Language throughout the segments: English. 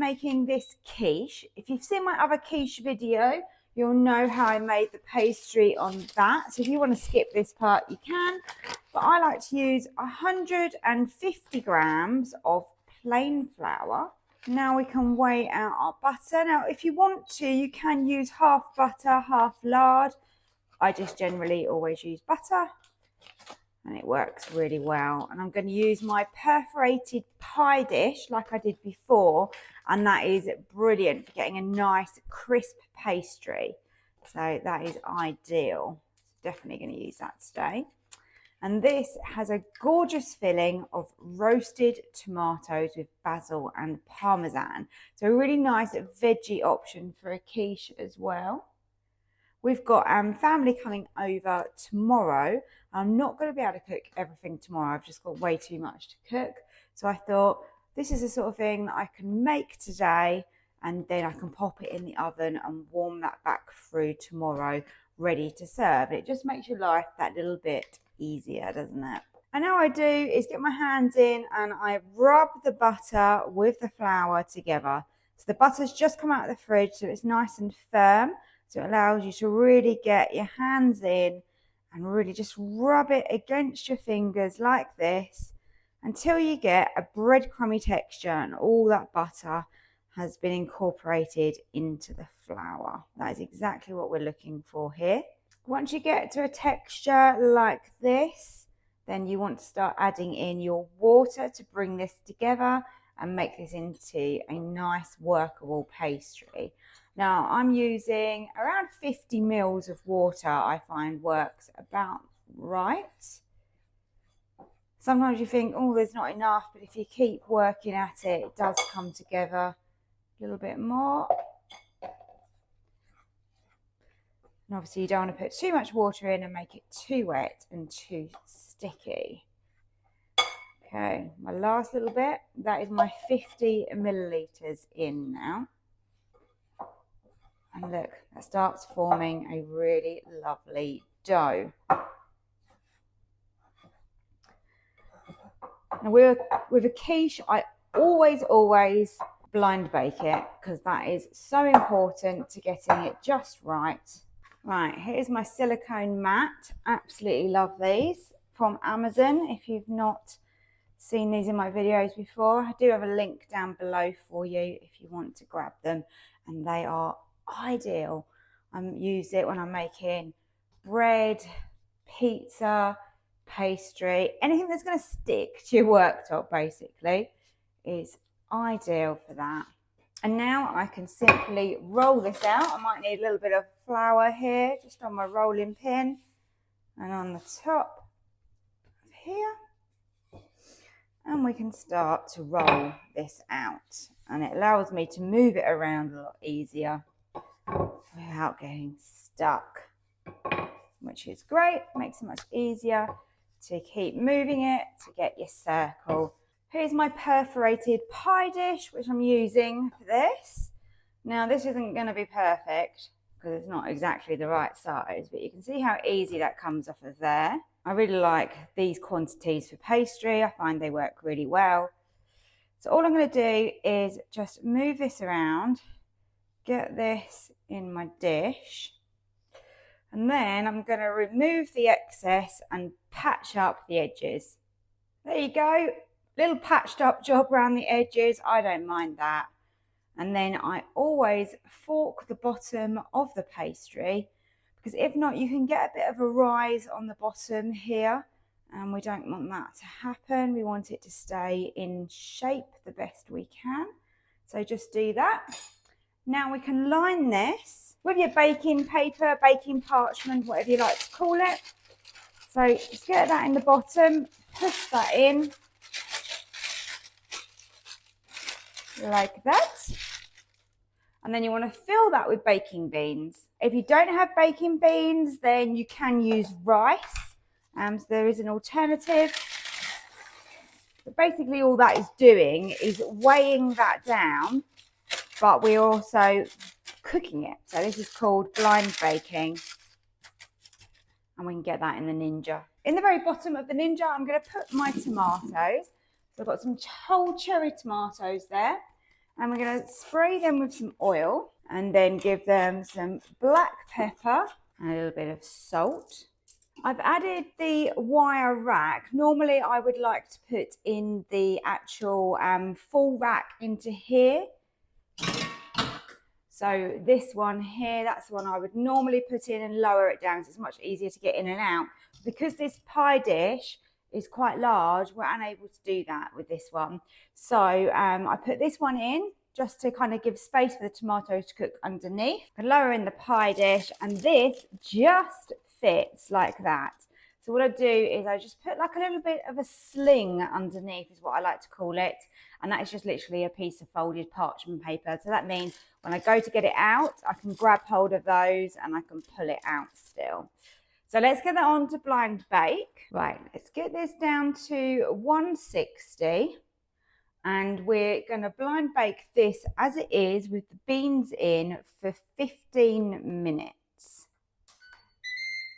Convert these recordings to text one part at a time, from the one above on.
making this quiche. If you've seen my other quiche video, you'll know how I made the pastry on that. So if you want to skip this part, you can. But I like to use 150 grams of plain flour. Now we can weigh out our butter. Now, if you want to, you can use half butter, half lard. I just generally always use butter, and it works really well. And I'm going to use my perforated pie dish like I did before, and that is brilliant for getting a nice crisp pastry. So that is ideal. Definitely going to use that today. And this has a gorgeous filling of roasted tomatoes with basil and parmesan. So a really nice veggie option for a quiche as well. We've got family coming over tomorrow. I'm not going to be able to cook everything tomorrow. I've just got way too much to cook. So I thought this is the sort of thing that I can make today, and then I can pop it in the oven and warm that back through tomorrow, ready to serve. It just makes your life that little bit easier, doesn't it? And all I do is get my hands in and I rub the butter with the flour together. So the butter's just come out of the fridge, so it's nice and firm. So it allows you to really get your hands in and really just rub it against your fingers like this until you get a breadcrumby texture and all that butter has been incorporated into the flour. That is exactly what we're looking for here. Once you get to a texture like this, then you want to start adding in your water to bring this together and make this into a nice workable pastry. Now I'm using around 50 mils of water. I find works about right. Sometimes you think, oh, there's not enough, but if you keep working at it, it does come together a little bit more. And obviously you don't want to put too much water in and make it too wet and too sticky. Okay, my last little bit, that is my 50 millilitres in now. And look, that starts forming a really lovely dough. Now with a quiche, I always blind bake it because that is so important to getting it just right. Right, here's my silicone mat. Absolutely love these from Amazon. If you've not seen these in my videos before, I do have a link down below for you if you want to grab them, and they are ideal. I use it when I'm making bread, pizza, pastry, anything that's going to stick to your worktop basically is ideal for that. And now I can simply roll this out. I might need a little bit of flour here, just on my rolling pin and on the top of here. And we can start to roll this out. And it allows me to move it around a lot easier without getting stuck, which is great. Makes it much easier to keep moving it to get your circle. Here's my perforated pie dish, which I'm using for this. Now this isn't going to be perfect because it's not exactly the right size, but you can see how easy that comes off of there. I really like these quantities for pastry. I find they work really well. So all I'm going to do is just move this around, get this in my dish, and then I'm going to remove the excess and patch up the edges. There you go. Little patched up job around the edges. I don't mind that. And then I always fork the bottom of the pastry, because if not, you can get a bit of a rise on the bottom here, and we don't want that to happen. We want it to stay in shape the best we can. So just do that. Now we can line this with your baking paper, baking parchment, whatever you like to call it. So just get that in the bottom, push that in like that. And then you want to fill that with baking beans. If you don't have baking beans, then you can use rice. So there is an alternative. But basically all that is doing is weighing that down, but we're also cooking it. So this is called blind baking. And we can get that in the Ninja. In the very bottom of the Ninja, I'm going to put my tomatoes. So I've got some whole cherry tomatoes there. And we're going to spray them with some oil and then give them some black pepper and a little bit of salt. I've added the wire rack. Normally I would like to put in the actual full rack into here. So this one here, that's the one I would normally put in and lower it down, so it's much easier to get in and out. Because this pie dish is quite large, we're unable to do that with this one. So I put this one in just to kind of give space for the tomatoes to cook underneath. I lower in the pie dish, and this just fits like that. So what I do is I just put like a little bit of a sling underneath, is what I like to call it. And that is just literally a piece of folded parchment paper. So that means when I go to get it out, I can grab hold of those and I can pull it out still. So let's get that on to blind bake. Right, let's get this down to 160. And we're going to blind bake this as it is with the beans in for 15 minutes.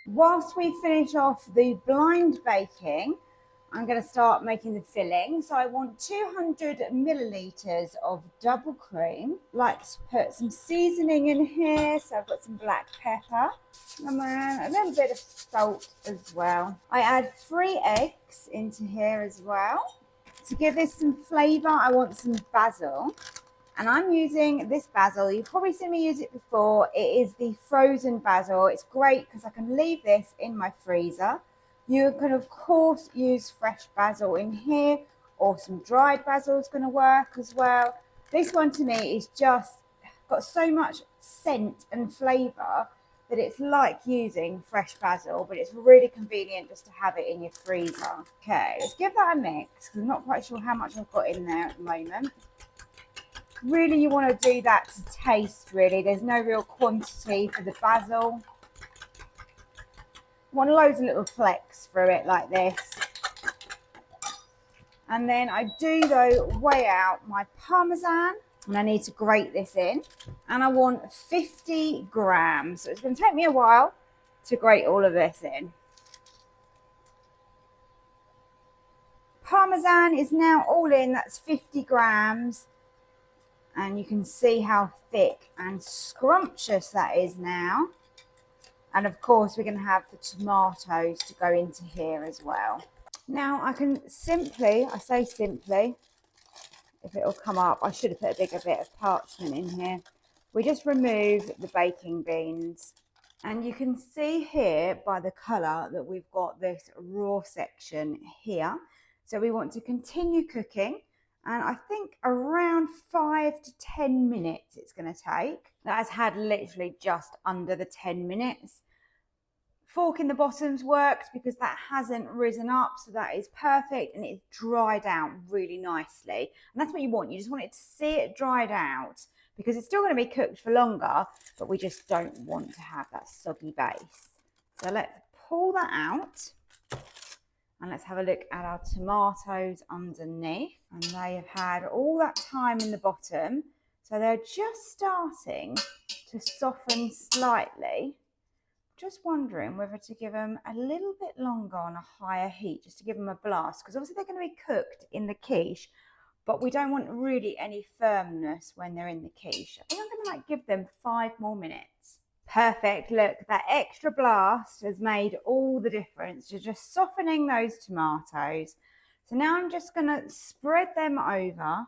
Whilst we finish off the blind baking, I'm going to start making the filling. So I want 200 millilitres of double cream. Like to put some seasoning in here. So I've got some black pepper and a little bit of salt as well. I add 3 eggs into here as well. To give this some flavour, I want some basil. And I'm using this basil. You've probably seen me use it before. It is the frozen basil. It's great because I can leave this in my freezer. You can, of course, use fresh basil in here, or some dried basil is going to work as well. This one to me is just got so much scent and flavour that it's like using fresh basil, but it's really convenient just to have it in your freezer. Okay, let's give that a mix, because I'm not quite sure how much I've got in there at the moment. Really, you want to do that to taste, really. There's no real quantity for the basil. Want loads of little flecks through it like this. And then I do, though, weigh out my Parmesan. And I need to grate this in. And I want 50 grams. So it's going to take me a while to grate all of this in. Parmesan is now all in. That's 50 grams. And you can see how thick and scrumptious that is now. And of course, we're going to have the tomatoes to go into here as well. Now I can simply, I say simply, if it'll come up, I should have put a bigger bit of parchment in here. We just remove the baking beans. And you can see here by the colour that we've got this raw section here. So we want to continue cooking. And I think around 5 to 10 minutes it's going to take. That has had literally just under the 10 minutes. Fork in the bottoms works because that hasn't risen up, so that is perfect, and it's dried out really nicely. And that's what you want. You just want it to see it dried out, because it's still going to be cooked for longer, but we just don't want to have that soggy base. So let's pull that out. And let's have a look at our tomatoes underneath. And they have had all that time in the bottom. So they're just starting to soften slightly. Just wondering whether to give them a little bit longer on a higher heat, just to give them a blast. Because obviously they're going to be cooked in the quiche, but we don't want really any firmness when they're in the quiche. I think I'm going to give them 5 more minutes. Perfect. Look, that extra blast has made all the difference. You're just softening those tomatoes. So now I'm just going to spread them over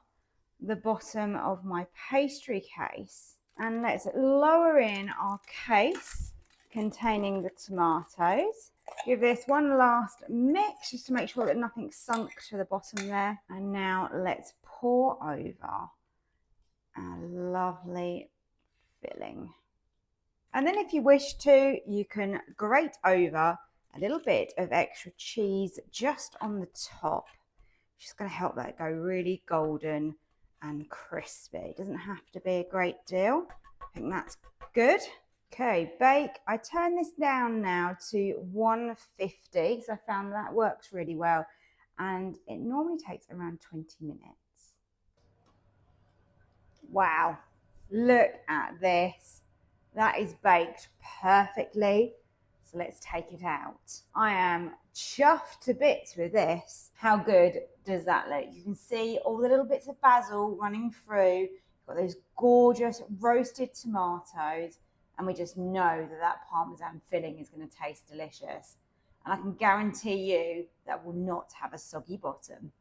the bottom of my pastry case. And let's lower in our case containing the tomatoes. Give this one last mix just to make sure that nothing's sunk to the bottom there. And now let's pour over our lovely filling. And then if you wish to, you can grate over a little bit of extra cheese just on the top. Just going to help that go really golden and crispy. It doesn't have to be a great deal. I think that's good. Okay, bake. I turn this down now to 150 because I found that works really well. And it normally takes around 20 minutes. Wow, look at this. That is baked perfectly. So let's take it out. I am chuffed to bits with this. How good does that look? You can see all the little bits of basil running through. Got those gorgeous roasted tomatoes, and we just know that that Parmesan filling is going to taste delicious. And I can guarantee you that will not have a soggy bottom.